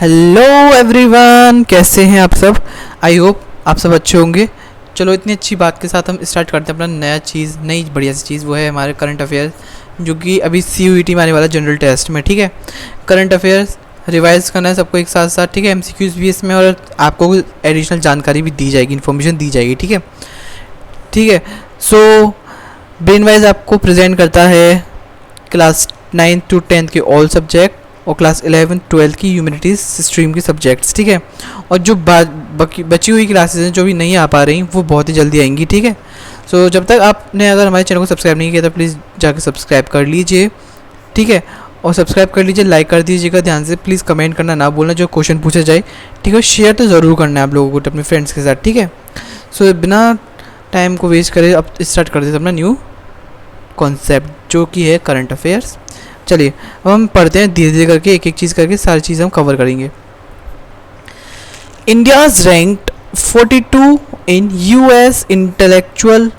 Hello everyone, कैसे हैं आप सब। आई होप आप सब अच्छे होंगे। चलो, इतनी अच्छी बात के साथ हम स्टार्ट करते हैं अपना नई बढ़िया सी चीज़। वो है हमारे करंट अफेयर्स, जो कि अभी CUET में आने वाला जनरल टेस्ट में। ठीक है, करंट अफेयर्स रिवाइज करना है सबको एक साथ साथ। ठीक है, MCQs भी इसमें, और आपको एडिशनल जानकारी भी दी जाएगी, इन्फॉर्मेशन दी जाएगी। ठीक है, ठीक है। सो ब्रेन वाइज आपको प्रेजेंट करता है क्लास 9 to 10 के ऑल सब्जेक्ट और क्लास 11-12 की ह्यूमैनिटीज़ स्ट्रीम के सब्जेक्ट्स। ठीक है, और जो बची हुई क्लासेस हैं जो भी नहीं आ पा रही, वो बहुत ही जल्दी आएंगी। ठीक है, सो जब तक आपने अगर हमारे चैनल को सब्सक्राइब नहीं किया तो प्लीज़ जाकर सब्सक्राइब कर लीजिए। ठीक है, और सब्सक्राइब कर लीजिए, लाइक कर दीजिएगा ध्यान से। प्लीज़ कमेंट करना ना भूलना जो क्वेश्चन पूछा जाए। ठीक है, शेयर तो ज़रूर करना है आप लोगों को अपने फ्रेंड्स के साथ। ठीक है, सो बिना टाइम को वेस्ट करे अब स्टार्ट कर देते अपना न्यू कॉन्सेप्ट, जो कि है करंट अफेयर्स। चलिए अब हम पढ़ते हैं धीरे धीरे करके, एक एक चीज़ करके सारी चीज़ हम कवर करेंगे। इंडियाज रैंक्ड 42 इन US intellectual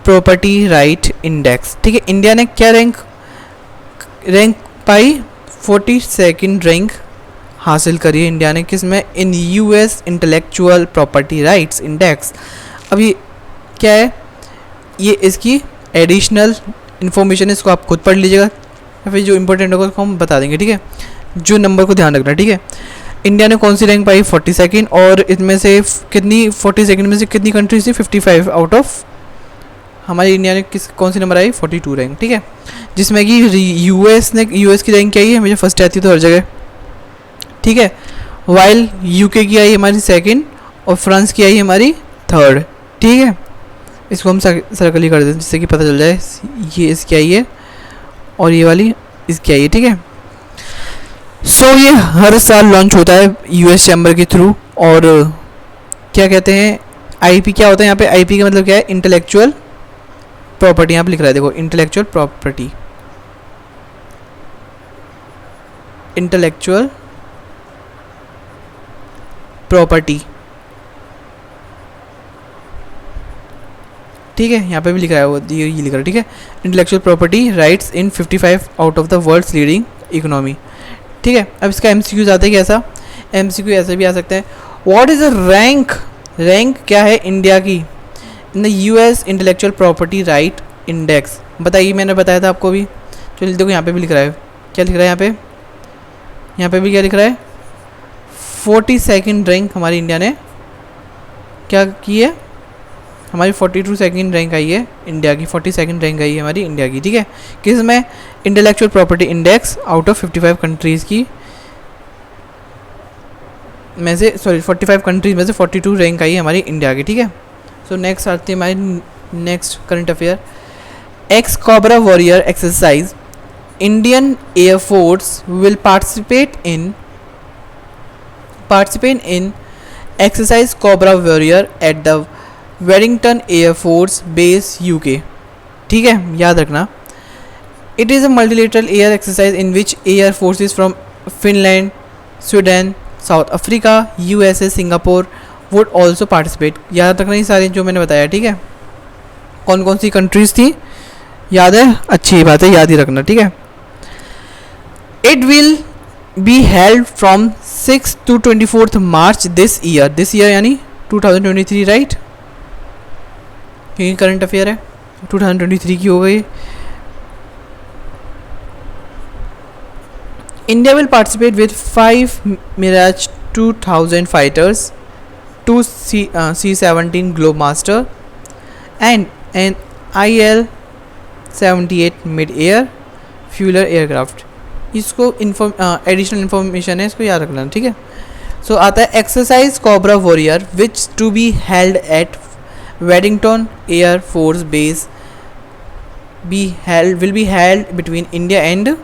property right index. ठीक है, इंडिया ने क्या रैंक पाई, 42nd रैंक हासिल करी है इंडिया ने। किस में? इन US intellectual property rights index. अभी क्या है ये, इसकी एडिशनल इन्फॉर्मेशन, इसको आप खुद पढ़ लीजिएगा, फिर जो इंपॉर्टेंट होगा उसको हम बता देंगे। ठीक है, जो नंबर को ध्यान रखना। ठीक है, इंडिया ने कौन सी रैंक पाई, 42nd, और इसमें से कितनी 42nd में से कितनी कंट्रीज थी, 55 आउट ऑफ। हमारी इंडिया ने कौन सी नंबर आई, 42 रैंक। ठीक है, जिसमें कि यूएस की रैंक क्या आई है, हमेशा फर्स्ट आती है तो हर जगह। ठीक है, वाइल UK की आई हमारी सेकेंड और फ्रांस की आई हमारी थर्ड। ठीक है, इसको हम सर्कल ही कर देते हैं जिससे कि पता चल जाए ये इसकी आई है और ये वाली इसकी आई है। ठीक है, सो ये हर साल लॉन्च होता है US चैम्बर के थ्रू। और क्या कहते हैं, IP क्या होता है यहाँ पे, IP का मतलब क्या है, इंटेलेक्चुअल प्रॉपर्टी। यहाँ पे लिख रहा है देखो, इंटेलेक्चुअल प्रॉपर्टी, इंटेलेक्चुअल प्रॉपर्टी। ठीक है, यहाँ पे भी लिख रहा है वो, ये लिख रहा है। ठीक है, intellectual property rights in 55 out of the world's leading economy. ठीक है, अब इसका MCQ आता है कैसा, MCQ ऐसे भी आ सकता है। व्हाट इज़ द रैंक क्या है इंडिया की in the US intellectual property right index, बताइए। मैंने बताया था आपको भी। चलिए देखो, यहाँ पे भी लिख रहा है, क्या लिख रहा है यहाँ पे भी क्या लिख रहा है, 42nd रैंक हमारी इंडिया ने क्या की है, हमारी 42nd रैंक आई है इंडिया की, 42nd रैंक आई है हमारी इंडिया की। ठीक है, किस में, intellectual property index out of 55 countries की में से, सॉरी 45 कंट्रीज में से 42 रैंक आई है हमारी इंडिया की। ठीक है, सो नेक्स्ट आती है हमारी next current affair. X cobra warrior exercise, Indian air force will participate in exercise cobra warrior at the Wellington air force base UK। ठीक है, याद रखना, it is a multilateral air exercise in which air forces from Finland, Sweden, south Africa, USA, Singapore would also participate. याद रखना ये सारे जो मैंने बताया। ठीक है, कौन कौन सी कंट्रीज थी, याद है, अच्छी बात है, याद ही रखना। ठीक है, it will be held from 6 to 24 March this year यानी 2023, राइट, क्योंकि करंट अफेयर है 2023 की हो गई। India will participate with 5 Mirage 2000 fighters, 2 C-17 Globemaster and an IL-78 mid-air fueler aircraft। इसको एडिशनल इन्फॉर्मेशन है, इसको याद रखना। ठीक है, सो आता है exercise cobra warrior which to be held at Wellington air force base will be held between India and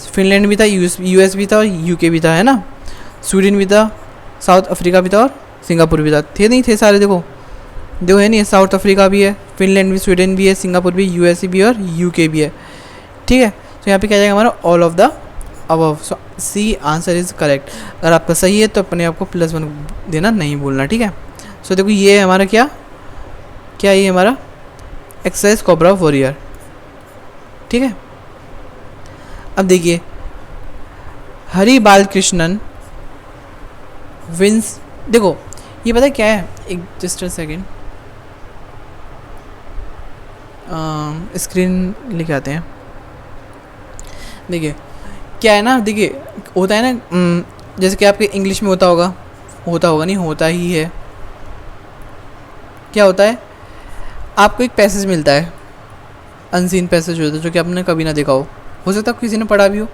Finland भी था, US भी था और UK भी था, है ना, स्वीडन भी था, साउथ अफ्रीका भी था और सिंगापुर भी था। थे नहीं थे सारे, देखो है नहीं, साउथ अफ्रीका भी है, फिनलैंड भी, स्वीडन भी है, सिंगापुर भी, USA भी और UK भी है। ठीक है, तो यहाँ पे क्या जाएगा हमारा, all of the above. So C answer is correct. अगर आपका सही है तो अपने आप को +1 देना नहीं भूलना। ठीक है, सो देखो ये है हमारा क्या ये हमारा एक्सरसाइज कोबरा वॉरियर। ठीक है, अब देखिए हरि बालकृष्णन विंस, देखो ये पता है क्या है, एक जस्ट अ सेकेंड, स्क्रीन लेके आते हैं। देखिए क्या है ना, देखिए होता है ना, जैसे कि आपके इंग्लिश में होता होगा नहीं, होता ही है। क्या होता है, आपको एक पैसेज मिलता है, अनसीन पैसेज होता है, जो कि आपने कभी ना देखा हो सकता है किसी ने पढ़ा भी हो।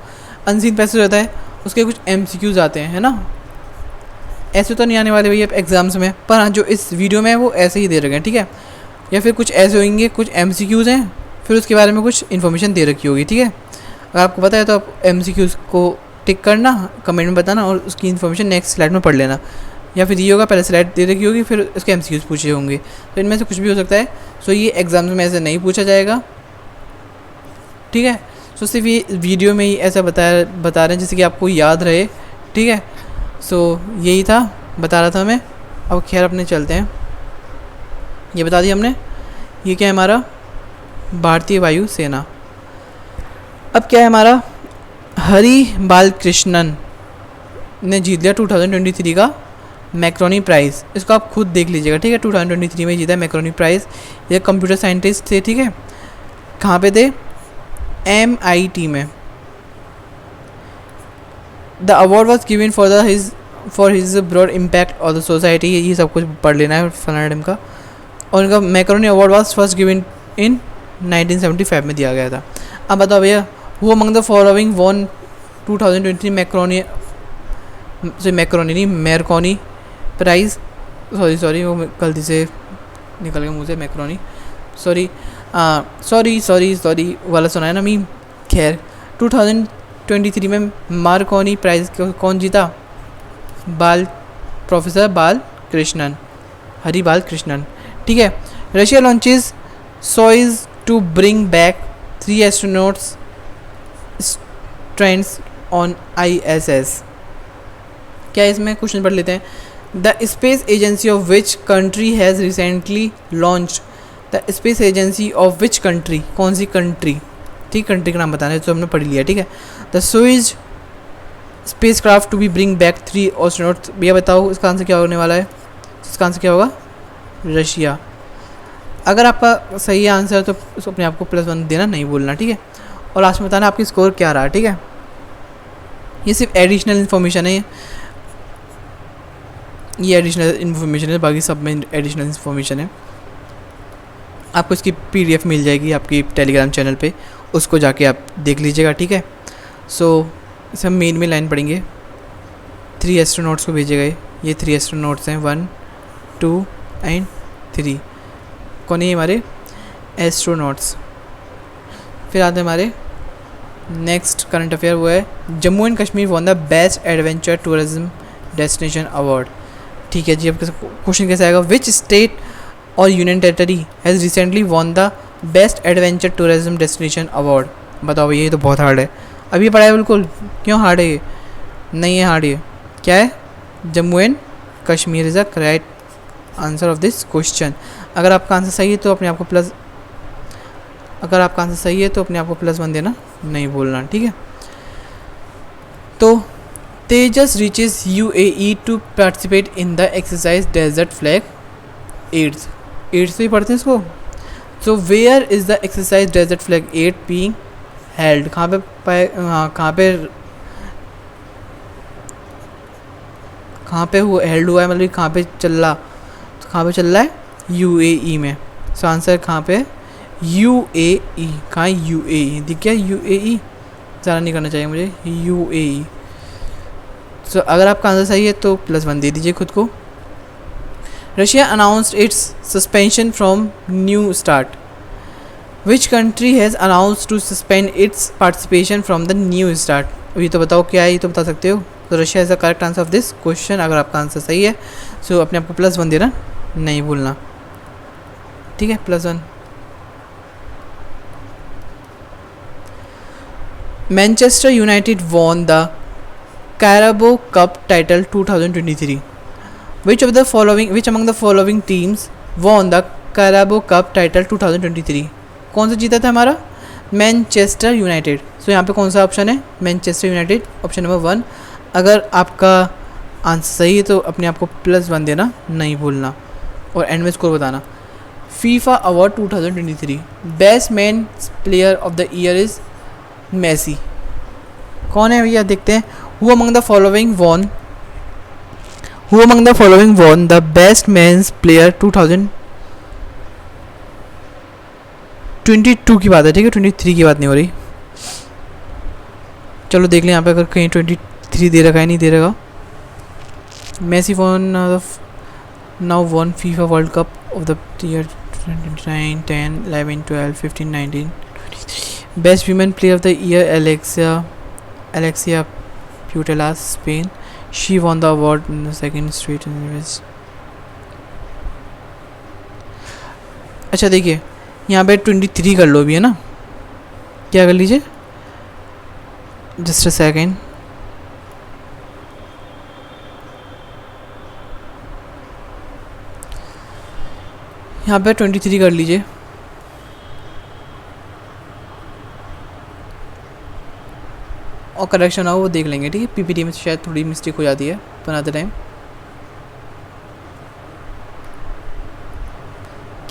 अनसीन पैसेज होता है, उसके कुछ MCQs आते हैं, है ना। ऐसे तो नहीं आने वाले भैया एग्जाम्स में, पर हाँ जो इस वीडियो में है वो ऐसे ही दे रखे हैं, ठीक है। या फिर कुछ ऐसे होंगे, कुछ MCQs हैं, फिर उसके बारे में कुछ इन्फॉर्मेशन दे रखी होगी, ठीक है। अगर आपको पता है तो आप MCQs को टिक करना, कमेंट में बताना, और उसकी इन्फॉर्मेशन नेक्स्ट स्लाइड में पढ़ लेना। या फिर ये होगा, पहले स्लाइड दे रखी होगी, फिर उसके MCQs पूछे होंगे, तो इनमें से कुछ भी हो सकता है। सो ये एग्ज़ाम्स में ऐसे नहीं पूछा जाएगा, ठीक है। सो सिर्फ ये वीडियो में ही ऐसा बता रहे हैं जिससे कि आपको याद रहे, ठीक है। सो यही था, बता रहा था मैं। अब खैर अपने चलते हैं, ये बता दिया हमने। ये क्या है हमारा, भारतीय वायु सेना। अब क्या है हमारा, हरि बालकृष्णन ने जीत लिया 2023 का मैक्रोनी प्राइज़। इसको आप खुद देख लीजिएगा, ठीक है। 2023 में जीता है मैक्रोनी प्राइज़। ये कंप्यूटर साइंटिस्ट थे, ठीक है। कहाँ पे थे, MIT में। The award was given for his broad impact on the society. ये सब कुछ पढ़ लेना है फनाडम का। और इनका Marconi award was first given in 1975 में दिया गया था। अब बताओ भैया, who among the following won 2023 Marconi prize. Sorry वो गलती से निकल गया मुँह से, मैक्रोनी, सॉरी वाला सुना है ना मीम। खैर 2023 में मार्कोनी प्राइज़ कौन जीता, प्रोफेसर बालकृष्णन, हरि बालकृष्णन, ठीक है। Russia launches Soyuz to bring back 3 astronauts strands on ISS। क्या इसमें क्वेश्चन पढ़ लेते हैं। The space agency of which country has recently launch, the space agency of which country, कौन सी कंट्री, ठीक, कंट्री का नाम बताना है, तो हमने पढ़ लिया, ठीक है। The Soyuz spacecraft to be bring back 3 astronauts. भैया बताओ इसका आंसर क्या होने वाला है, इसका आंसर क्या होगा, रशिया। अगर आपका सही आंसर है तो अपने आप को +1 देना नहीं भूलना, ठीक है। और लास्ट में बताना आपकी स्कोर क्या रहा, ठीक है। ये सिर्फ एडिशनल इन्फॉर्मेशन है, ये एडिशनल इन्फॉर्मेशन है, बाकी सब में एडिशनल इन्फॉर्मेशन है। आपको इसकी PDF मिल जाएगी आपकी टेलीग्राम चैनल पे, उसको जाके आप देख लीजिएगा, ठीक है। सो इसे हम मेन में लाइन पढ़ेंगे। 3 एस्ट्रोनॉट्स को भेजे गए, ये 3 एस्ट्रोनॉट्स हैं, 1 2 एंड 3। कौन है हमारे एस्ट्रोनॉट्स। फिर आते हैं हमारे नेक्स्ट करंट अफेयर, वो है Jammu and Kashmir von the best adventure tourism destination award, ठीक है जी। अब क्वेश्चन कैसे आएगा, विच स्टेट और union territory has recently von the best adventure tourism destination award. बताओ भैया ये तो बहुत हार्ड है, अभी पढ़ा है बिल्कुल, क्यों हार्ड है ये, नहीं है हार्ड, ये क्या है, Jammu and Kashmir is the correct answer of this question. अगर आपका आंसर सही है तो अपने आप को +1 देना नहीं भूलना, ठीक है। तो Tejas reaches UAE to participate in the exercise desert flag 8th से ही पढ़ते हैं इसको। So where is the exercise desert flag 8 being held, कहाँ पे हेल्ड हुआ है, मतलब कहाँ पे चल रहा है, UAE में। सो आंसर कहाँ पे, UAE, कहाँ है UAE, दिख गया UAE, ज़्यादा नहीं करना चाहिए मुझे, UAE। सो अगर आपका आंसर सही है तो +1 दे दीजिए खुद को। Russia announced its suspension from New START, which country has announced to suspend its participation from the New START. अभी तो बताओ क्या है, ये तो बता सकते हो। तो Russia is the correct answer of this question. अगर आपका आंसर सही है सो अपने आप को +1 देना नहीं भूलना, ठीक है, +1। Manchester United won the Carabao Cup title 2023. Which among the following teams won the Carabao Cup title 2023? कौन सा जीता था हमारा मैनचेस्टर यूनाइटेड। सो यहाँ पे कौन सा ऑप्शन है? Manchester United, option number 1। अगर आपका आंसर सही है तो अपने आप को +1 देना नहीं भूलना और एंड में स्कोर बताना। FIFA award 2023, best man player of the year is Messi. कौन है भैया? देखते हैं। Who among the following won the best man's player 2022 की बात है, ठीक है, 23 की बात नहीं हो रही। चलो देख लें यहाँ पे अगर कहीं 23 दे रखा है, नहीं दे रखा। Messi now won FIFA World Cup of the year 2009, 10, 11, 12, 15, 19. Best Women Player of the Year Alexia Putellas, Spain. She won the award in the second straight year. अच्छा देखिए यहाँ पे 23 कर लो भी है ना, क्या कर लीजिए, जस्ट अ सेकेंड। यहाँ पे 23 कर लीजिए। और करेक्शन आओ वो देख लेंगे, ठीक है। पीपीटी में शायद थोड़ी मिस्टेक हो जाती है बनाते टाइम।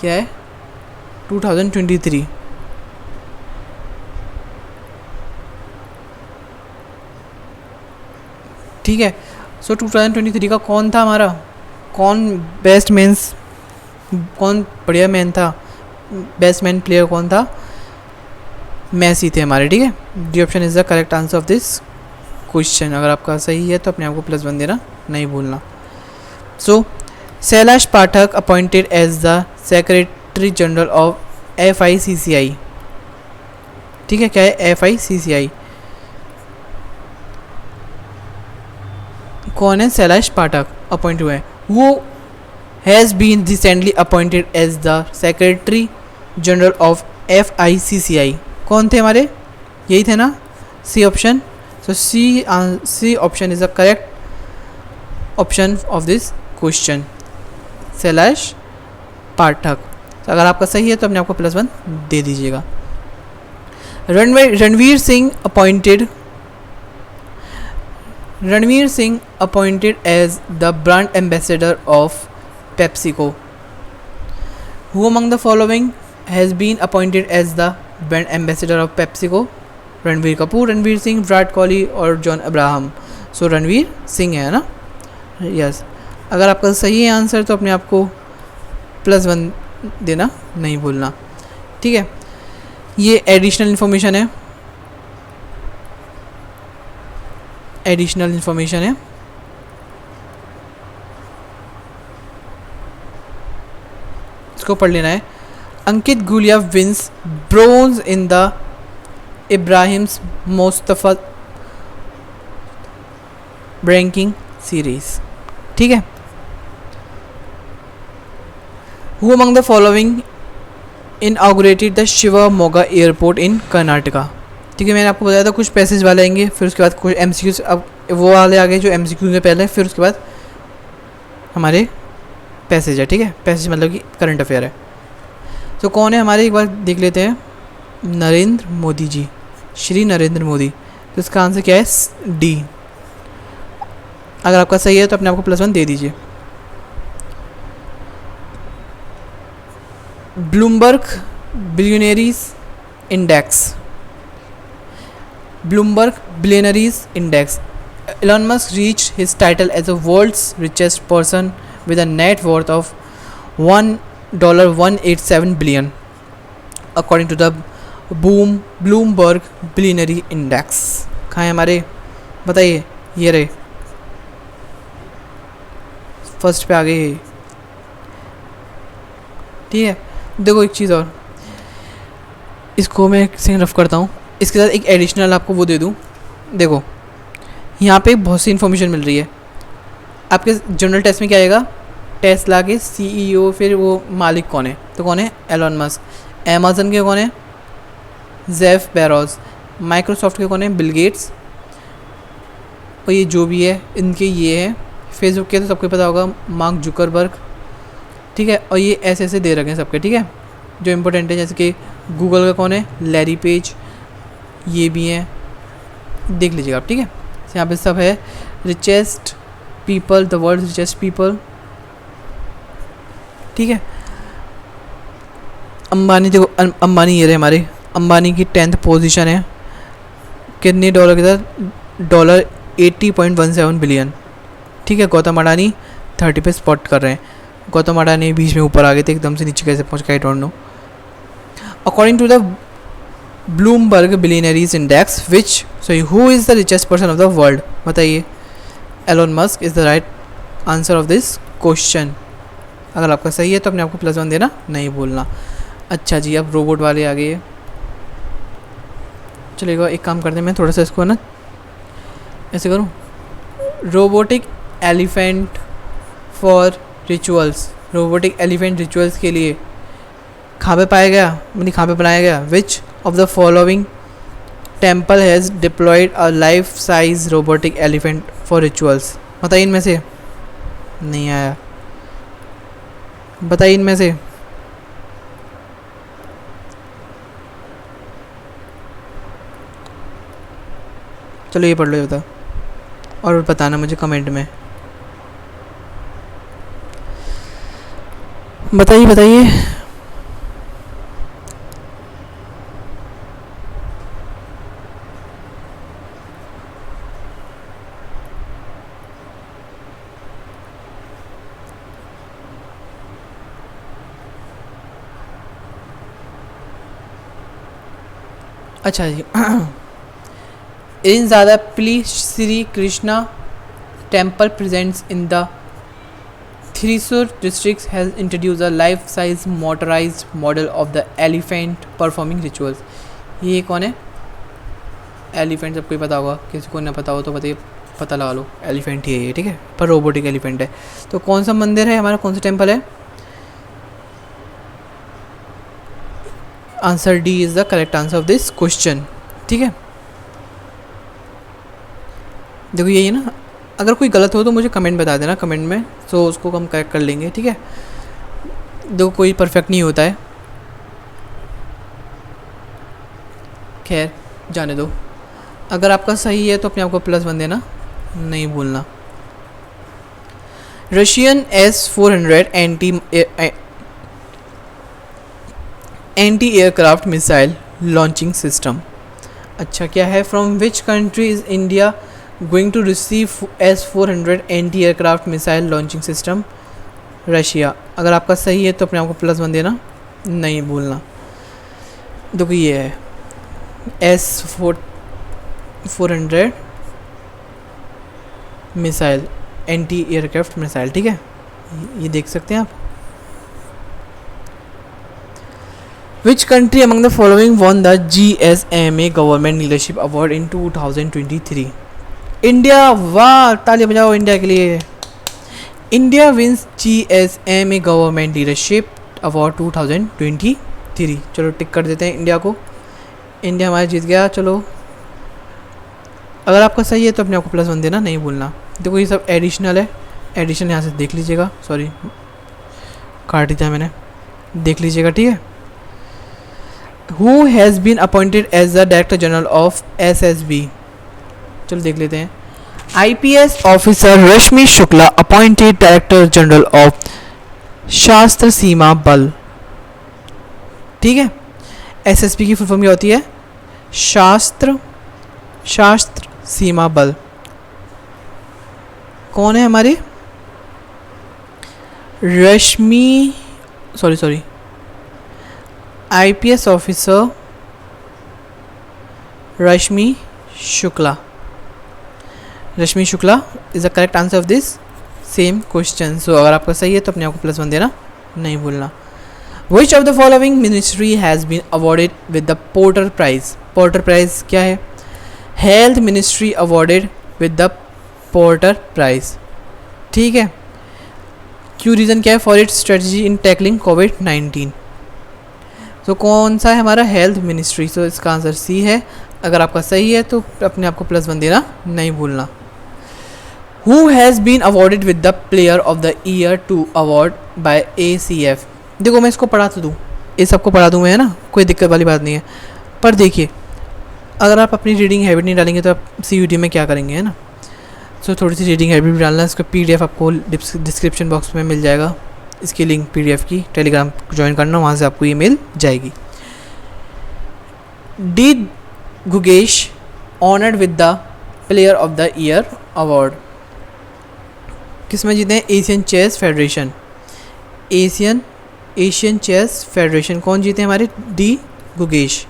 क्या है? 2023। ठीक है। सो 2023 का कौन था हमारा, कौन बेस्ट मेंस, कौन बढ़िया मैन था, बेस्ट मैन प्लेयर कौन था? मेसी थे हमारे, ठीक है। D option is the correct answer of this question. अगर आपका सही है तो अपने आप को +1 देना नहीं भूलना। So Shailesh Pathak appointed as the secretary general of FICCI, ठीक है। क्या है FICCI? कौन है? शैलेश पाठक अपॉइंट हुए हैं। वो has been recently appointed as the secretary general of FICCI। कौन थे हमारे? यही थे ना, C option. So C option is the correct option of this question, Shailesh Pathak. तो अगर आपका सही है तो अपने आपको +1 दे दीजिएगा। Ranveer Singh appointed as the brand ambassador of PepsiCo. Who among the following has been appointed as the brand ambassador of PepsiCo? Ranveer Kapoor, Ranveer Singh, Virat Kohli और जॉन अब्राहम। सो रणवीर सिंह है ना, यस। अगर आपका सही है आंसर तो अपने आप को +1 देना नहीं भूलना, ठीक है। ये एडिशनल इन्फॉर्मेशन है, इसको पढ़ लेना है। Ankit Gulia wins bronze in the Ibrahim's Moustafa ranking series, ठीक है। Who among the following inaugurated the Shivamogga airport in Karnataka? ठीक है, मैंने आपको बताया था कुछ पैसेज वाले आएंगे, फिर उसके बाद कुछ MCQs, अब वो वाले आ गए जो MCQs में पहले, फिर उसके बाद हमारे पैसेज है, ठीक है। पैसेज मतलब कि करंट अफेयर है। तो कौन है हमारे, एक बार देख लेते हैं। नरेंद्र मोदी जी, श्री नरेंद्र मोदी। तो इसका आंसर क्या है? डी। अगर आपका सही है तो अपने आपको +1 दे दीजिए। Bloomberg billionaires index, Elon Musk reached his title as the world's richest person with a net worth of $1.187 billion, according to the Bloomberg Billionaire Index। कहाँ है हमारे, बताइए। ये रहे, फर्स्ट पे आ गए, ठीक है। देखो एक चीज़ और, इसको मैं सेकंड रफ करता हूँ, इसके साथ एक एडिशनल आपको वो दे दूँ। देखो यहाँ पे बहुत सी इन्फॉर्मेशन मिल रही है। आपके जनरल टेस्ट में क्या आएगा? टेस्ला के CEO, फिर वो मालिक कौन है, तो कौन है? Elon Musk. अमेज़न के कौन है? Jeff Bezos. माइक्रोसॉफ्ट के कौन है? Bill Gates. और ये जो भी है इनके ये है। फेसबुक के तो सबको पता होगा, मार्क जुकरबर्ग, ठीक है। और ये ऐसे ऐसे दे रखे हैं सबके, ठीक है, जो इम्पोर्टेंट है, जैसे कि गूगल का कौन है, लैरी पेज, ये भी हैं, देख लीजिएगा आप, ठीक है। यहाँ पे सब है, richest people, the world richest people, ठीक है। अंबानी, देखो अंबानी ये रहे हमारे, अंबानी की 10th पोजीशन है, कितने डॉलर के साथ, डॉलर 80.17 बिलियन, ठीक है। गौतम अडानी 30 पे स्पॉट कर रहे हैं, गौतम अडानी बीच में ऊपर आ गए थे, एकदम से नीचे कैसे पहुँच गए, I don't know. According to the Bloomberg billionaires index which, sorry, who is the richest person of the world, बताइए। Elon Musk is the right answer of this question. अगर आपका सही है तो अपने आपको +1 देना, नहीं भूलना। अच्छा जी, अब रोबोट वाले आ गए, चलेगा। एक काम करते हैं, मैं थोड़ा सा इसको ना ऐसे करूँ, robotic elephant for rituals, robotic elephant rituals के लिए कहाँ पे पाया गया, मतलब कहाँ पे बनाया गया। Which of the following temple has deployed a life size robotic elephant for rituals, बताइए इनमें से। नहीं आया, बताइए इनमें से। चलो ये पढ़ लो, ये बताओ, और बताना मुझे कमेंट में, बताइए बताइए। अच्छा जी, in Zadapalli Sri Krishna temple presents in the Thrissur district has introduced a life-size motorized model of the elephant performing rituals। ये कौन है, एलिफेंट सबको ही पता होगा, किसी को ना पता हो तो बताइए, पता लगा लो, एलिफेंट ही है ये, ठीक है, पर रोबोटिक एलिफेंट है। तो कौन सा मंदिर है हमारा, कौन सा टेम्पल है, answer D is the correct answer of this question, ठीक है। देखो यही है ना, अगर कोई गलत हो तो मुझे कमेंट बता देना कमेंट में, तो उसको हम करेक्ट कर लेंगे, ठीक है। देखो कोई परफेक्ट नहीं होता है, खैर जाने दो। अगर आपका सही है तो अपने आप को +1 देना, नहीं भूलना। Russian S-400 anti aircraft missile launching system, अच्छा क्या है, from which country is India going to receive S-400 anti aircraft missile launching system, Russia. अगर आपका सही है तो अपने आपको +1 देना, नहीं भूलना। देखो ये है S-400 missile, anti aircraft missile, ठीक है, ये देख सकते हैं आप। Which country among the following won the GSMA Government Leadership Award in 2023? India, वाह तालियां बजाओ इंडिया के लिए। India wins GSMA government leadership award 2023। चलो टिक कर देते हैं इंडिया को, इंडिया हमारा जीत गया। चलो अगर आपका सही है तो अपने आपको +1 देना, नहीं भूलना। देखो ये सब एडिशनल है, एडिशन यहाँ से देख लीजिएगा, सॉरी काट दिया मैंने, देख लीजिएगा, ठीक है। Who has been appointed as the Director General of SSB? चलो देख लेते हैं। IPS officer Rashmi Shukla appointed director general of शास्त्र सीमा बल, ठीक है। SSB की फुल फॉर्म क्या होती है, शास्त्र सीमा बल। कौन है हमारे, Rashmi, sorry IPS officer Rashmi Shukla is the correct answer of this same question. So अगर आपका सही है तो अपने आप को +1 देना, नहीं भूलना। Which of the following ministry has been awarded with the Porter prize, Porter prize क्या है, health ministry awarded with the Porter prize, ठीक है। क्यों, रीज़न क्या है, for its strategy in tackling कोविड-19। तो कौन सा है हमारा, हेल्थ मिनिस्ट्री। तो इसका आंसर सी है। अगर आपका सही है तो अपने आप को +1 देना, नहीं भूलना। Who has been awarded with the player of the year 2 award by ACF। देखो मैं इसको पढ़ा तो दूँ, ये सबको पढ़ा दूँ मैं, है ना, कोई दिक्कत वाली बात नहीं है। पर देखिए, अगर आप अपनी रीडिंग हैबिट नहीं डालेंगे तो आप CUET में क्या करेंगे, है ना। सो थोड़ी सी रीडिंग हैबिट भी डालना है। इसका PDF आपको डिस्क्रिप्शन बॉक्स में मिल जाएगा, इसकी लिंक PDF की। टेलीग्राम ज्वाइन करना, वहाँ से आपको ये मिल जाएगी। D Gukesh honoured with the player of the year award, किस में जीते हैं? Asian Chess Federation. Asian Chess Federation कौन जीते हैं? हमारे D Gukesh.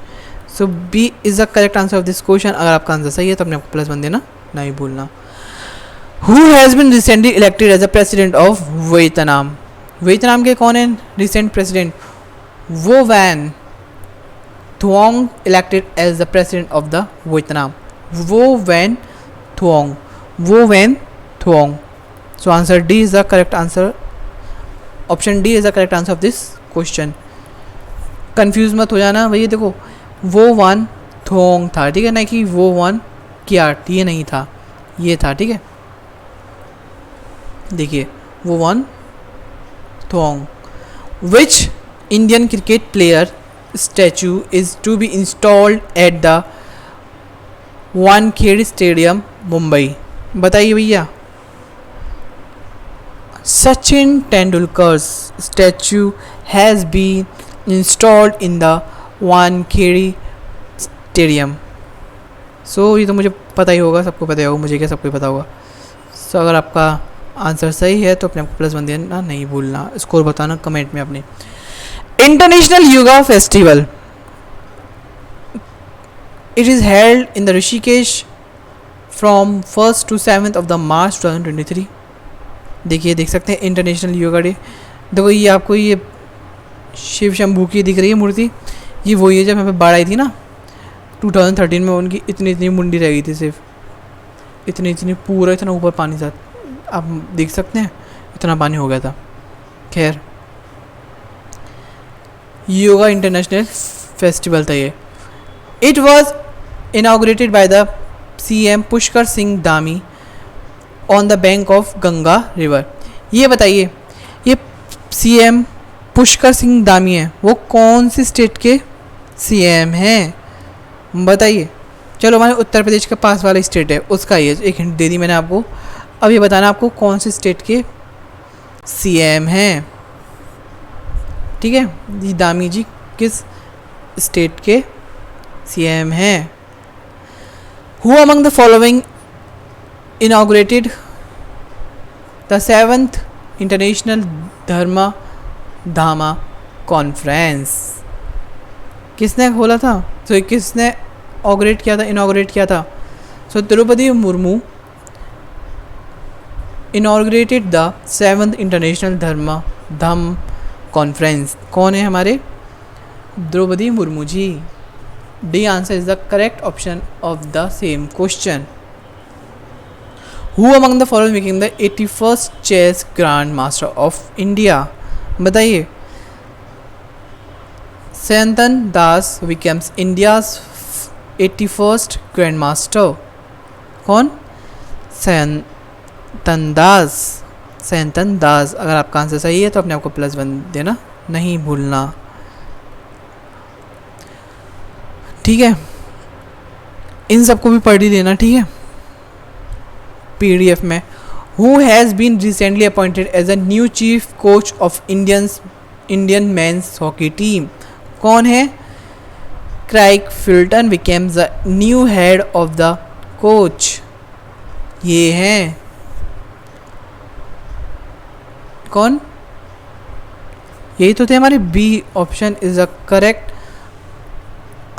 So B is the correct answer of this question. अगर आपका आंसर सही है तो अपने आपको +1 देना नहीं भूलना। Who has been recently elected as the president of Vietnam? Vietnam के कौन है recent president? Vo Van Thuong elected as the president of the Vietnam. Vo Van Thuong. So answer D is the correct answer. Option D is the correct answer of this question. Confuse मत हो जाना भैया, देखो वो Van थोंग था, ठीक है ना, कि वो वन क्याट, ये नहीं था, ये था, ठीक है। देखिए Vo Van Thuong. Which Indian cricket player statue is to be installed at the Wankhede stadium Mumbai? बताइए भैया। Sachin Tendulkar's statue has been installed in the Wankhede Stadium. So ये तो मुझे पता ही होगा, सबको पता ही होगा, मुझे क्या सबको पता होगा। सो अगर आपका आंसर सही है तो अपने आपको +1 देना नहीं भूलना। स्कोर बताना कमेंट में अपने। International yoga festival, it is held in the Rishikesh from 1st to 7th of the March 2023. देखिए, देख सकते हैं इंटरनेशनल योगा डे। देखो ये आपको ये शिव शंभू की दिख रही है मूर्ति, ये वही है जब यहाँ पे बाढ़ आई थी ना 2013 में, उनकी इतनी इतनी मुंडी रह गई थी, सिर्फ इतनी इतनी, पूरा इतना ऊपर पानी था, आप देख सकते हैं इतना पानी हो गया था। खैर, योगा इंटरनेशनल फेस्टिवल था ये। It was inaugurated by the CM Pushkar Singh Dhami on the bank of Ganga river. ये बताइए, ये CM पुष्कर सिंह धामी है, वो कौन सी स्टेट के CM हैं? बताइए। चलो, हमारे उत्तर प्रदेश के पास वाला स्टेट है उसका, ये एक हिंट दे दी मैंने आपको। अब ये बताना आपको कौन से स्टेट के CM हैं, ठीक है। ये धामी जी किस स्टेट के CM हैं? Who among the following inaugurated the 7th International Dhamma conference? किसने खोला था? तो किसने इनाग्रेट किया था? So Draupadi Murmu inaugurated the 7th International Dhamma conference. कौन है हमारे? Draupadi Murmu ji. D answer is the correct option of the same question. Who among the following became the 81st chess Grand Master of India? बताइए। सैंतन दास becomes India's 81st Grand Master। कौन? सैंतन दास। अगर आपका answer सही है तो अपने आपको +1 देना नहीं भूलना, ठीक है। इन सबको भी पढ़ ही लेना, ठीक है, PDF में। Who has been recently appointed as a new chief coach of Indian men's hockey team? कौन है? Craig Fulton becomes the new head of the coach। ये हैं कौन? यही तो थे हमारे। B option is the correct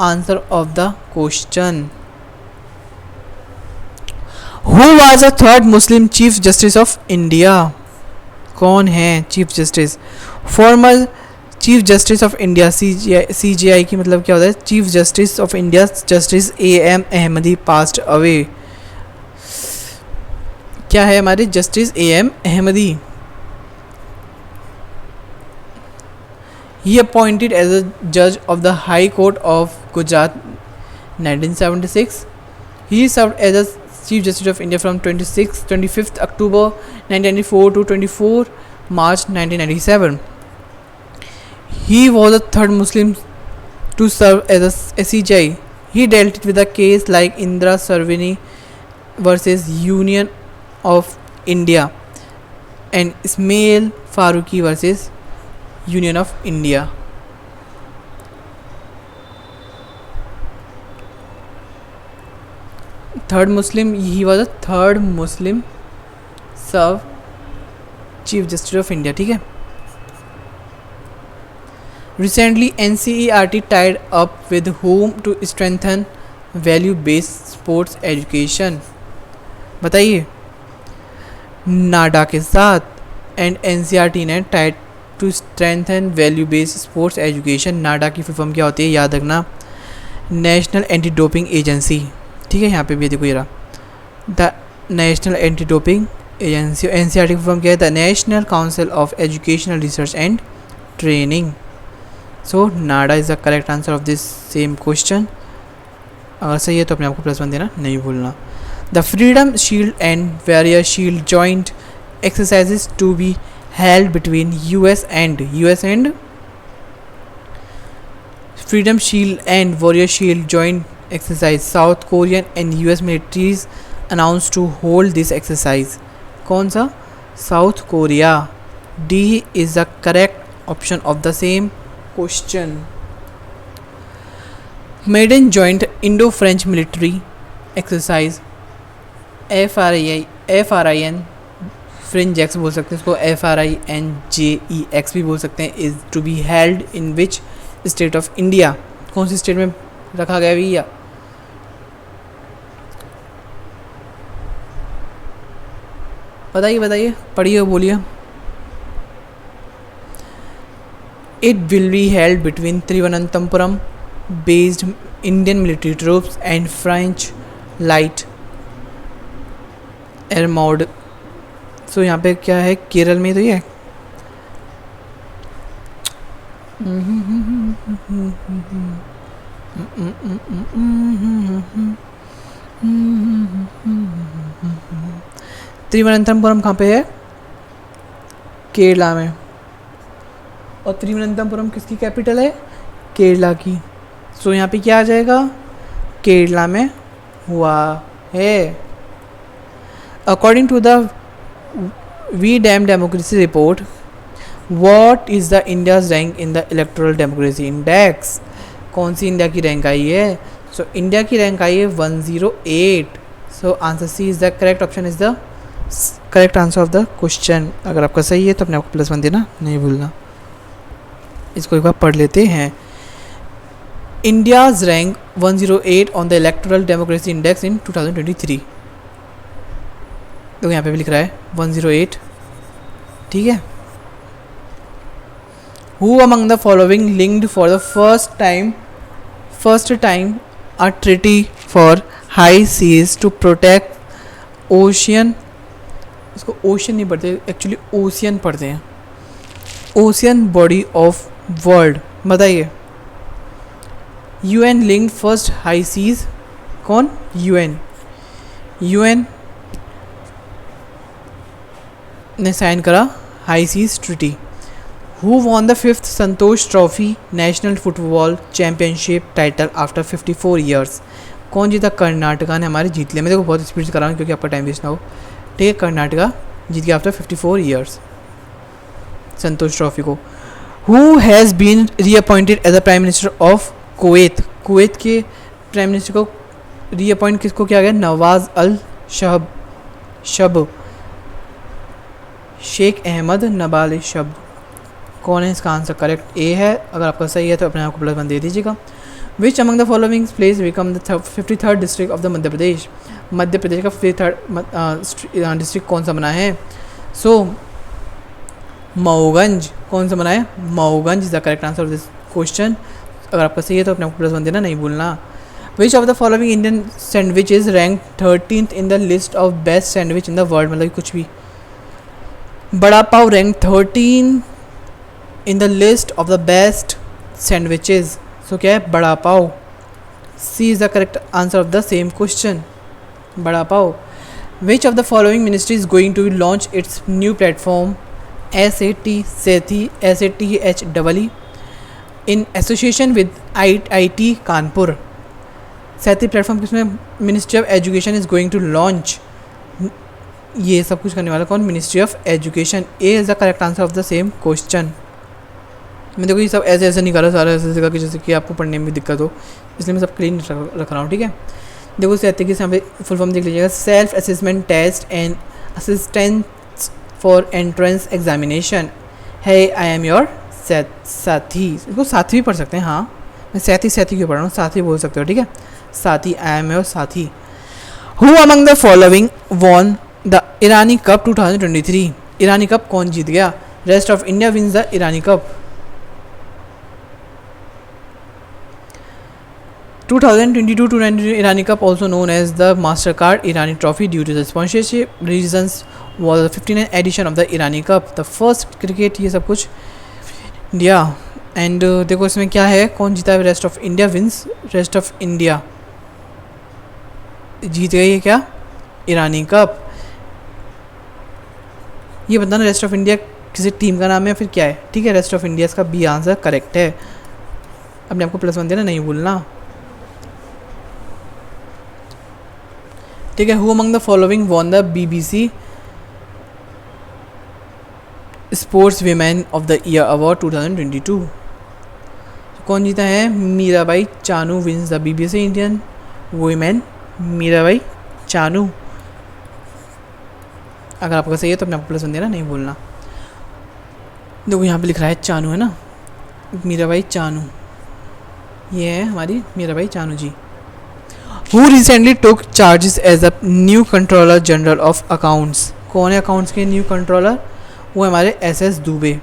answer of the question. Who was the third Muslim Chief Justice of India? कौन है chief justice? Former chief justice of India, CJI की मतलब क्या होता है? Chief justice of India justice AM Ahmadi passed away. क्या है हमारे? Justice AM Ahmadi. He appointed as a judge of the High Court of Gujarat 1976. He served as a Chief Justice of India from 25th October 1994 to 24 March 1997. He was the third Muslim to serve as a SEJ. He dealt with a case like Indra Sarvini versus Union of India and Ismail Faruqi versus Union of India. Third Muslim, he was the third Muslim serve chief justice of India. ठीक है. Recently, NCERT tied up with whom to strengthen value-based sports education? बताइए. NADA के साथ. And NCERT ने tied to strengthen value based sports education. NADA की full form क्या होती है याद रखना, नेशनल एंटी डोपिंग एजेंसी. ठीक है, यहाँ पे भी देखो ये रहा, the national anti doping agency. NCERT की फुल फॉर्म क्या है, the national council of educational research and training. So Nada is the correct answer of this same question. अगर सही है तो अपने आप को +1 देना नहीं भूलना. The freedom shield and warrior shield joint exercises to be held between US and Freedom Shield and Warrior Shield joint exercise. South Korean and US militaries announced to hold this exercise. कौन सा? South Korea. D is the correct option of the same question. Maiden Joint Indo-French Military Exercise FRIN फ्रिंजेक्स बोल सकते हैं इसको, FRINJEX भी बोल सकते हैं, is to be held in which state of India. कौन सी स्टेट में रखा गया भैया? बताइए बताइए, पढ़िए बोलिए. It will be held between Thiruvananthapuram based Indian military troops and French light air mode. So यहाँ पे क्या है, केरल में तो ये है. त्रिवनंतपुरम कहाँ पे है? केरला में. और त्रिवनंतपुरम किसकी कैपिटल है? केरला की. सो यहाँ पे क्या आ जाएगा? केरला में हुआ है. According to the V-Dem Democracy Report, what is the India's rank in the Electoral Democracy Index? कौन सी इंडिया की रैंक आई है? सो इंडिया की रैंक आई है 108. So answer C is the correct option, is the correct answer of the question. अगर आपका सही है तो अपने आपको +1 देना नहीं भूलना. इसको एक बार पढ़ लेते हैं. India's rank 108 on the Electoral Democracy Index in 2023. तो यहाँ पे भी लिख रहा है 108. ठीक है. Who among the following linked for the first time a treaty for high seas to protect ocean? इसको ओशियन नहीं पढ़ते, एक्चुअली ओशियन पढ़ते हैं. Ocean body of world. बताइए. UN linked first high seas. कौन? UN ने साइन करा high seas treaty. Who won the 5th Santosh trophy national football championship title after 54 years? कौन जीता? कर्नाटका ने हमारे जीत लिया. मैं देखो बहुत स्पीड से करा रहा हूँ क्योंकि आपका टाइम वेस्ट ना हो. ठीक है, कर्नाटका जीत गया आफ्टर 54 ईयर्स संतोष ट्रॉफी को. Who has been reappointed as the prime minister of Kuwait? Kuwait के प्राइम मिनिस्टर को रीअपॉइंट किसको किया गया? नवाज अल शब. शेख अहमद नबाल शब्द. कौन है इसका आंसर? करेक्ट ए है. अगर आपका सही है तो अपने आप को +1 दे दीजिएगा. Which among the following place become the 53rd district of the Madhya Pradesh? Madhya Pradesh का 53rd डिस्ट्रिक्ट कौन सा बना है? सो मऊगंज. कौन सा बना है? Mauganj is the correct answer of this question. अगर आपका सही है तो अपने आप को +1 देना नहीं भूलना. Which of the following Indian sandwich is rank 13th in the list of best sandwich in the world? मतलब कुछ भी. Vada pav rank 13 in the list of the best sandwiches. सो क्या है? Vada pav. C is the correct answer of the same question. Vada pav. Which of the following ministry is going to launch its new platform SAT SETI SATHEE in association with IIT Kanpur. SATHEE platform किसमें ministry of education is going to launch. ये सब कुछ करने वाला कौन? Ministry of education. A is the correct answer of the same question. मैं देखो ये सब ऐसे ऐसे नहीं कर रहा, सारा ऐसे कि जैसे कि आपको पढ़ने में दिक्कत हो, इसलिए मैं सब क्लीन रख रहा हूँ, ठीक है। देखो कहते हैं कि यहाँ पे फुल फॉर्म देख लीजिएगा, self assessment test and assistance for entrance examination है। आई एम योर साथी, इसको साथी भी पढ़ सकते हैं, हाँ मैं साथी क्यों पढ़ रहा हूँ, साथी बोल सकते हो, ठीक है, साथी, आई एम योर साथी। Who among the following won the Irani cup 2023। Irani cup कौन जीत गया? Rest of India wins the Irani cup. 2022-2023 Irani Cup, also known as the MasterCard Irani Trophy, due to the sponsorship reasons, was the 59th edition of the Irani Cup, the first cricket, ये सब कुछ India. And देखो इसमें क्या है, कौन जीता है? Rest of India wins, rest of India जीत गई है क्या? ईरानी कप। ये बताना रेस्ट ऑफ इंडिया किसी टीम का नाम है फिर क्या है, ठीक है। रेस्ट ऑफ इंडिया इसका बी आंसर करेक्ट है। अपने आपको +1 देना, नहीं भूलना, ठीक है। Who among the following won the BBC sports women of the year award 2022। कौन जीता है? Mirabai Chanu wins the BBC Indian women. Mirabai Chanu. अगर आपका सही है तो अपने आपको +1 देना, नहीं भूलना। देखो यहाँ पे लिख रहा है चानू, है ना, मीराबाई चानू, ये है हमारी मीराबाई चानू जी। Who recently took charges as a new controller general of accounts। कौन है अकाउंट्स के न्यू कंट्रोलर? वो हमारे SS दुबे,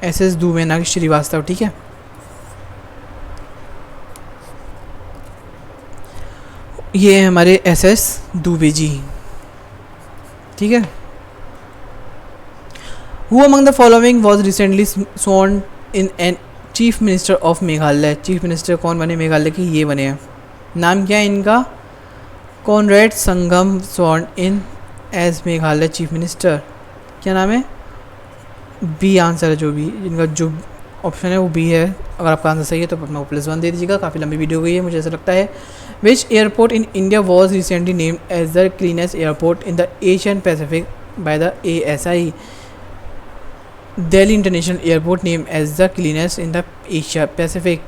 SS दुबे ना कि श्रीवास्तव, ठीक है। ये है हमारे SS दुबे जी, ठीक है। Who among the following was recently sworn in an chief minister of Meghalaya. Chief minister कौन बने मेघालय के? ये बने हैं, नाम क्या है इनका? Conrad Sangam sworn in as Meghalaya chief minister. क्या नाम है? बी आंसर है, जो भी इनका जो ऑप्शन है वो बी है। अगर आपका आंसर सही है तो अपना +1 दे दीजिएगा। काफ़ी लंबी वीडियो गई है मुझे ऐसा लगता है। Which airport in India was recently named as the cleanest airport in the Asian Pacific by the ASI। Delhi international airport name as the cleanest in the Asia Pacific.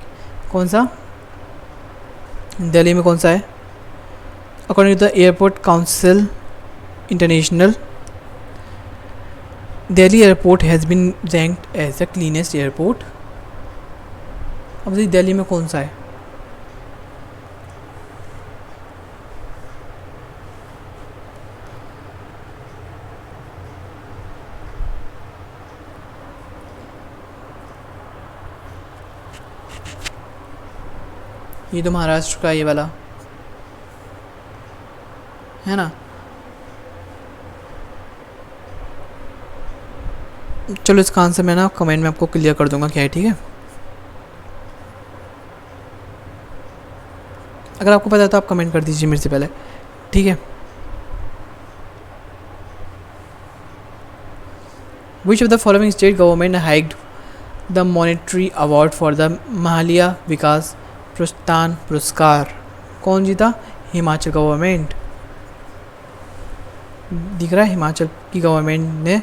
कौन सा? दिल्ली में कौन सा है? According to the airport council international, Delhi airport has been ranked as the cleanest airport. अब दिल्ली में कौन सा है? ये तो महाराष्ट्र का ये वाला है ना। चलो इसका आंसर मैं ना कमेंट में आपको क्लियर कर दूंगा क्या है, ठीक है। अगर आपको पता है तो आप कमेंट कर दीजिए मेरे से पहले, ठीक है। Which of the following state government hiked the monetary award for the Mahila Vikas Protsahan Puraskar. कौन जीता? हिमाचल गवर्नमेंट। दिख रहा है हिमाचल की गवर्नमेंट ने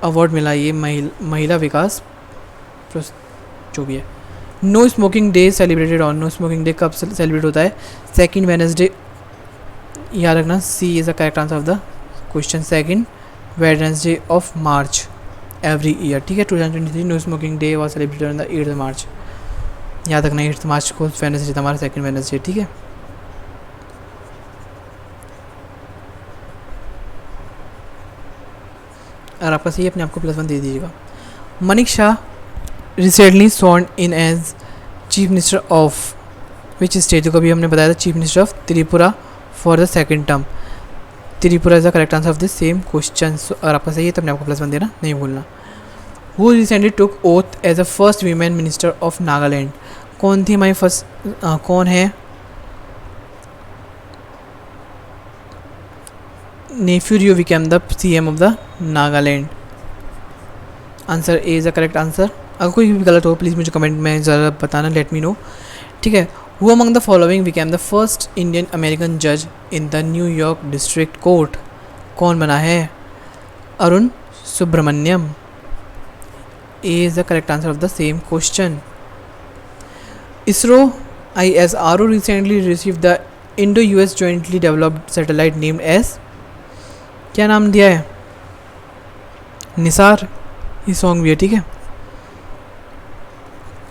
अवार्ड मिला ये महिला विकास जो भी है। No smoking day celebrated on. No smoking day कब सेलिब्रेट होता है? 2nd वेडनेसडे, याद रखना, C is the correct answer of the question. 2nd Wednesday of March every year, ठीक है। 2023 no smoking day was celebrated on the 8th March. याद रखना 8 मार्च को वेडनेसडे था हमारा, 2nd वेडनेसडे, ठीक है। अगर आपका सही है अपने आपको +1 दे दीजिएगा। Manik Saha recently sworn in as chief minister of which state. को भी हमने बताया था, chief minister of Tripura for the 2nd term. Tripura is the correct answer of this same question. अगर आपका सही है तो अपने आपको +1 देना, नहीं भूलना। Who recently took oath as a first women minister of Nagaland. कौन थी हमारी फर्स्ट, कौन है? Neiphiu Rio became the CM of the Nagaland. Answer A is the correct answer. अगर कोई भी गलत हो प्लीज़ मुझे कमेंट में ज़रा बताना, लेट मी नो, ठीक है। Who among the following became the first Indian American जज in the New York district court? कौन बना है? Arun Subramaniam is the correct answer of the same question. ISRO ISRO recently received the Indo-US jointly developed satellite named as, क्या नाम दिया है? निसार, ये song भी है, ठीक है।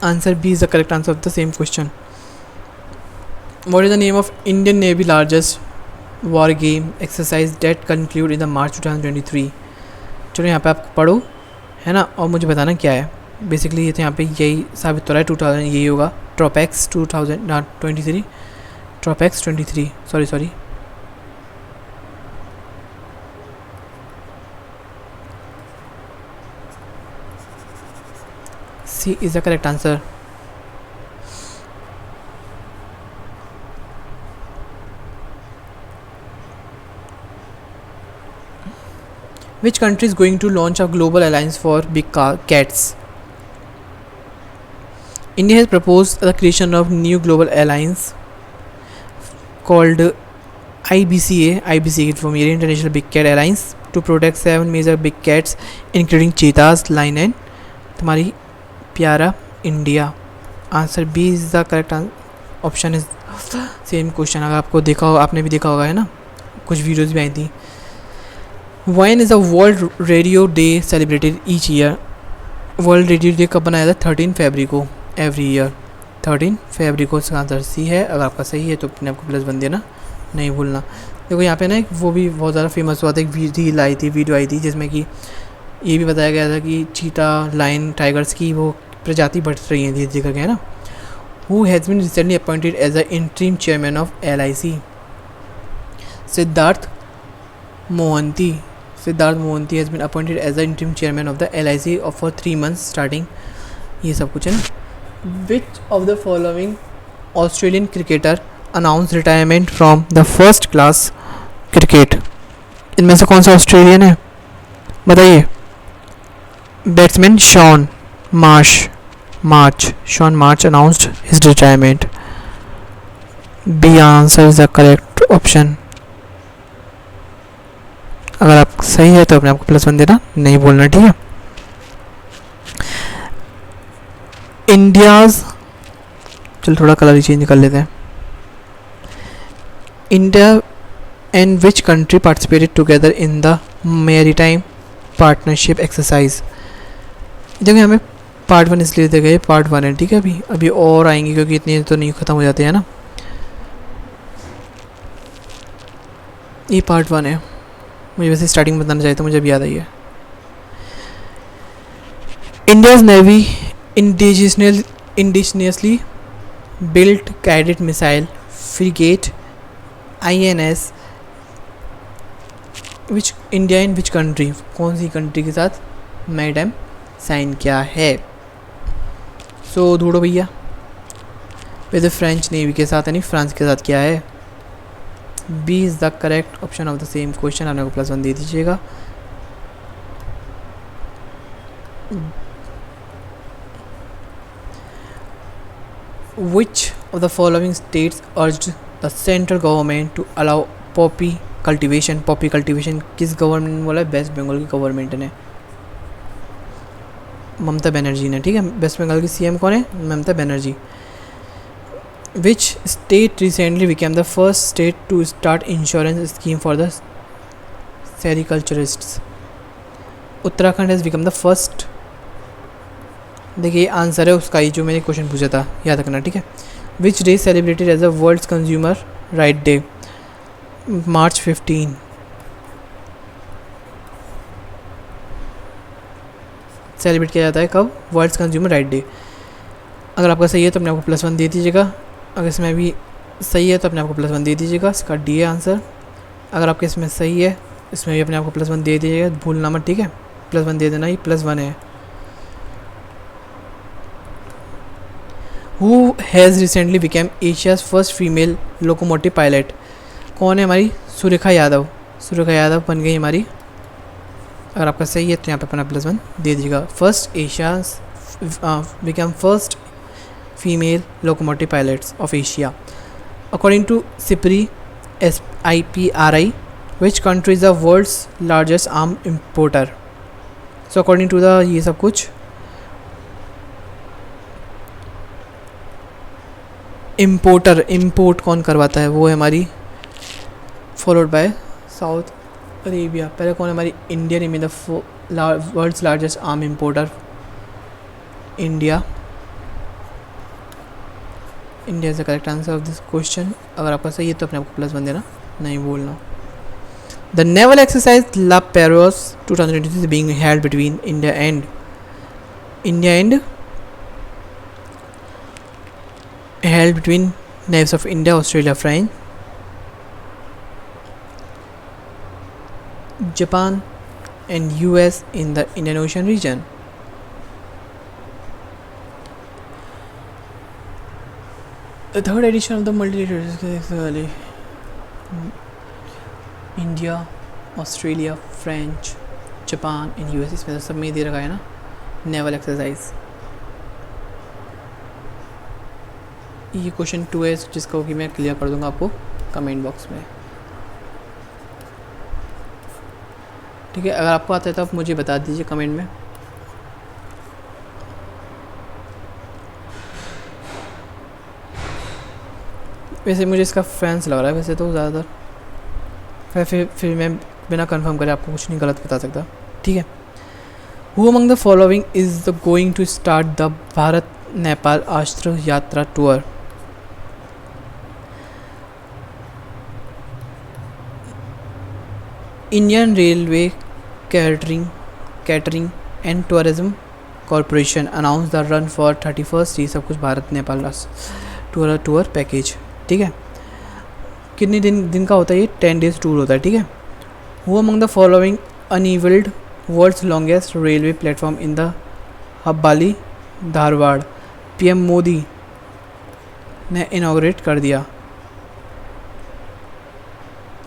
Answer B is the correct answer of the same question. What is the name of Indian Navy largest war game exercise that concluded in the March 2023? चलो यहाँ पे आप पढ़ो, है ना, और मुझे बताना क्या है। बेसिकली ये तो यहाँ पे यही साबित हो रहा है, 2000 यही होगा, TROPEX 2023, TROPEX 23, sorry C is the correct answer. Which country is going to launch a global alliance for big cats? India has proposed the creation of new global alliance called IBCA from International Big Cat Alliance to protect 7 major big cats including cheetahs, lion and तुम्हारी प्यारा India. Answer B is the correct option is same question. अगर आपको देखा हो, आपने भी देखा होगा, है ना, कुछ वीडियोज़ भी आई थी। When is the World Radio Day celebrated each year? World radio day कब बनाया था? 13 फरवरी को, एवरी ईयर 13 फरवरी को। इसका आंसर सी है। अगर आपका सही है तो अपने आपको +1 देना नहीं भूलना। देखो यहाँ पे ना वो भी बहुत ज़्यादा फेमस हुआ था, एक वीडियो आई थी जिसमें कि ये भी बताया गया था कि चीता, लायन, टाइगर्स की वो प्रजाति बढ़ रही है धीरे धीरे करके, है ना। Who has been recently appointed as the interim chairman of LIC? Siddhartha Mohanty has been appointed as the interim chairman of the LIC for 3 months starting, ये सब कुछ है ना। Which of the following Australian cricketer announced retirement from the first class cricket? इनमें से कौन सा Australian है, बताइए। Batsman Shawn March announced his retirement. B answer is the correct option. अगर आप सही है तो अपने आपको +1 देना नहीं बोलना, ठीक है। इंडियाज़, चलो थोड़ा कलर ही चेंज कर लेते हैं। India and which country participated together in the maritime partnership exercise? देखो यहाँ पे पार्ट 1 इसलिए दे गए, पार्ट 1 है, ठीक है। अभी और आएंगे क्योंकि इतने तो नहीं ख़त्म हो जाते हैं ना। ये पार्ट 1 है, मुझे वैसे स्टार्टिंग में बताना चाहिए था, मुझे अभी याद आई है। India's navy indigenously built cadet missile frigate INS which India in which country? कौन सी कंट्री के साथ मैडम साइन किया है? सो ढूंढो भैया। वैसे फ्रेंच नेवी के साथ यानी फ्रांस के साथ किया है। B is the correct option of the same question. आपने को +1 दे दीजिएगा। Which of the following states urged the central government to allow poppy cultivation? Poppy cultivation किस गवर्नमेंट ने बोला है? वेस्ट बंगाल की गवर्नमेंट ने, ममता बनर्जी ने, ठीक है। वेस्ट बंगाल की CM कौन है? Mamata Banerjee. Which state recently became the first state to start insurance scheme for the sericulturists? Uttarakhand has become the first। देखिए आंसर है उसका ही जो मैंने क्वेश्चन पूछा था, याद रखना, ठीक है। Which day celebrated as a World's Consumer Right Day? March 15। Celebrate किया जाता है कब? World's consumer right day. अगर आपका सही है तो अपने आपको +1 दे दीजिएगा। अगर इसमें भी सही है तो अपने आपको +1 दे दीजिएगा। इसका डी है आंसर। अगर आपके इसमें सही है, इसमें भी अपने आपको +1 दे दीजिएगा, भूलना मत, ठीक है। +1 दे देना, ये +1 है। Who has recently became Asia's first female locomotive pilot? कौन है? हमारी सुरेखा यादव बन गई हमारी। अगर आपका सही है तो यहाँ पे अपना +1 दे दीजिएगा। First Asia's become first female locomotive pilots of Asia. According to SIPRI, SIPRI, which country is the world's largest arm importer? So according to the ये सब कुछ इम्पोर्ट कौन करवाता है, वो है हमारी फॉलोड बाय साउथ अरेबिया. पहले कौन है हमारी इंडिया ने the world's largest arm importer. India is the correct answer of this question. अगर आपका सही है तो अपने आपको +1 देना, नहीं बोलना. The naval exercise La Perouse 2023 being held between India and held between navies of India, Australia, France, Japan and US in the Indian Ocean region. The third edition of the multilateral India, Australia, French, Japan and US, इसमें सब में दे रखा है ना naval exercise. ये question 2 है जिसको कि मैं क्लियर कर दूंगा आपको कमेंट बॉक्स में. ठीक है, अगर आपको आता है तो आप मुझे बता दीजिए कमेंट में. वैसे मुझे इसका फैंस लग रहा है वैसे तो ज़्यादातर, फिर मैं बिना कंफर्म करे आपको कुछ नहीं गलत बता सकता. ठीक है. Who among the following is the going to start the Bharat Nepal Ashray Yatra tour? Indian railway catering and tourism corporation announce the run for 31st, ये सब कुछ भारत नेपाल टूर पैकेज. ठीक है. कितने दिन का होता है ये? 10 days टूर होता है. ठीक है. Who among the following unveiled world's longest railway platform in the Hubballi Dharwad? PM Modi ने इनॉग्रेट कर दिया.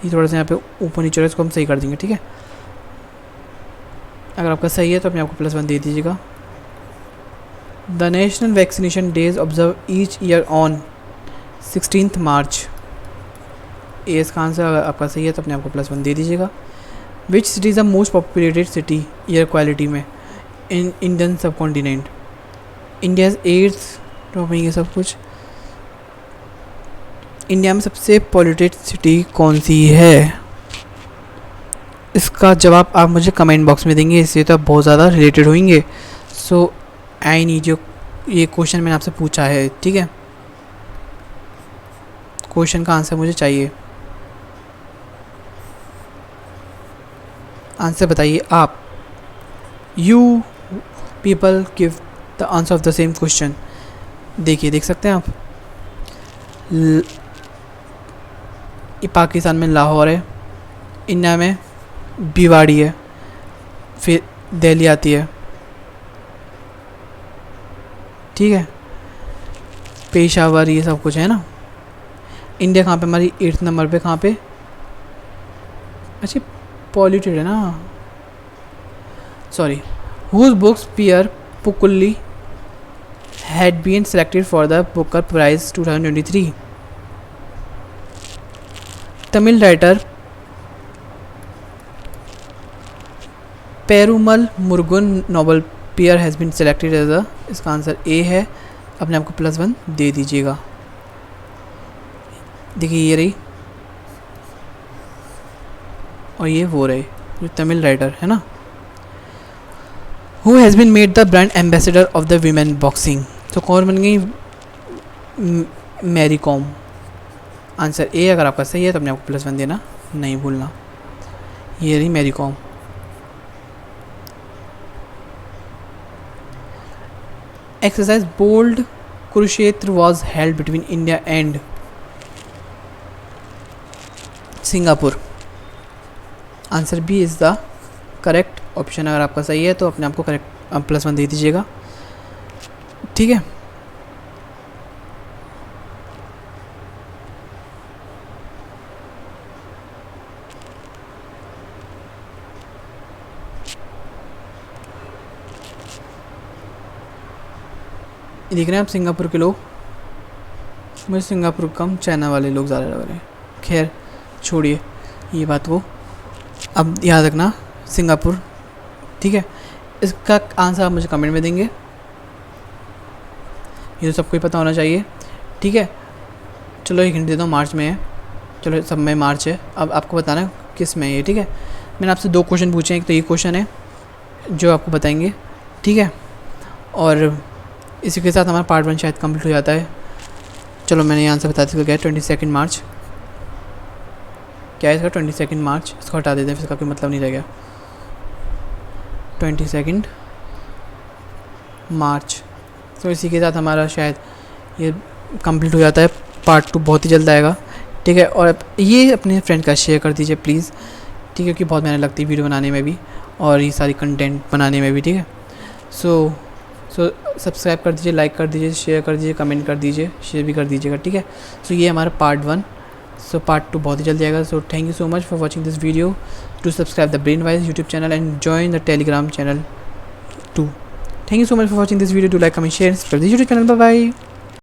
ये थोड़ा सा यहाँ पे ऊपर नीचे इसको हम सही कर देंगे. ठीक है. अगर आपका सही है तो अपने आपको +1 दे दीजिएगा. The national vaccination days observe each year on 16th March. ए इसका आंसर. अगर आपका सही है तो अपने आपको +1 दे दीजिएगा. Which city is the most populated city air quality में इन इंडियन सब कॉन्टिनेंट? इंडिया 8th टॉपिंग ये सब कुछ. इंडिया में सबसे पॉल्यूटेड सिटी कौन सी है? इसका जवाब आप मुझे कमेंट बॉक्स में देंगे, इससे तो आप बहुत ज़्यादा रिलेटेड होंगे. सो आई नीड जो ये क्वेश्चन मैंने आपसे पूछा है. ठीक है. क्वेश्चन का आंसर मुझे चाहिए. आंसर बताइए आप. You people give the answer of the same question. देखिए, देख सकते हैं आप. ये पाकिस्तान में लाहौर है, इंडिया में भिवाड़ी है, फिर दिल्ली आती है. ठीक है. पेशावर, ये सब कुछ है ना. इंडिया कहाँ पे हमारी 8th नंबर पे? कहाँ पे? अच्छा, पॉल्यूटेड है ना. Sorry. Whose books pyre Pookkuzhi had been selected for the Booker prize 2023? Tamil writer Perumal Murugan novel pyre has been selected as a. इसका आंसर ए है. अपने आपको +1 दे दीजिएगा. देखिए, ये रही और ये वो रहे जो तमिल राइटर है ना. Who has been made the brand ambassador of the women boxing? तो कौन बन गई? मैरी कॉम. Answer A. अगर आपका सही है तो अपने आपको +1 देना, नहीं भूलना. ये रही Mary Kom. Exercise bold Kurukshetra was held between India and Singapore. Answer B is the correct option. अगर आपका सही है तो अपने आपको करेक्ट +1 दे दीजिएगा. ठीक है. देख रहे हैं आप सिंगापुर के लोग, मुझे सिंगापुर कम चाइना वाले लोग ज़्यादा लग रहे हैं। खैर छोड़िए ये बात को, अब याद रखना सिंगापुर, ठीक है। इसका आंसर आप मुझे कमेंट में देंगे, ये तो सबको ही पता होना चाहिए, ठीक है। चलो एक हिंट देता हूँ, मार्च में है, चलो सब में मार्च है, अब आपको बताना किस में है ये, ठीक है। मैंने आपसे 2 क्वेश्चन पूछे हैं, एक तो ये क्वेश्चन है जो आपको बताएंगे, ठीक है, और इसी के साथ हमारा पार्ट 1 शायद कंप्लीट हो जाता है। चलो मैंने ये आंसर बता दिया क्या है, 22 मार्च, क्या है इसका 22 मार्च, इसको हटा देते हैं, फिर इसका कोई मतलब नहीं रह गया। 22 मार्च, तो इसी के साथ हमारा शायद ये कंप्लीट हो जाता है। पार्ट 2 बहुत ही जल्द आएगा, ठीक है। और ये अपने फ्रेंड का शेयर कर दीजिए प्लीज़, ठीक है, क्योंकि बहुत मेहनत लगती है वीडियो बनाने में भी और ये सारी कंटेंट बनाने में भी, ठीक है। सो सब्सक्राइब कर दीजिए, लाइक कर दीजिए, शेयर कर दीजिए, कमेंट कर दीजिए, शेयर भी कर दीजिएगा, ठीक है। सो ये हमारा पार्ट 1, सो पार्ट 2 बहुत ही जल्दी आएगा। So thank you so much for watching this video, to subscribe the Brain Wise YouTube channel and join the Telegram channel too. Thank you so much for watching this video, to like comment share, subscribe the YouTube channel, bye bye.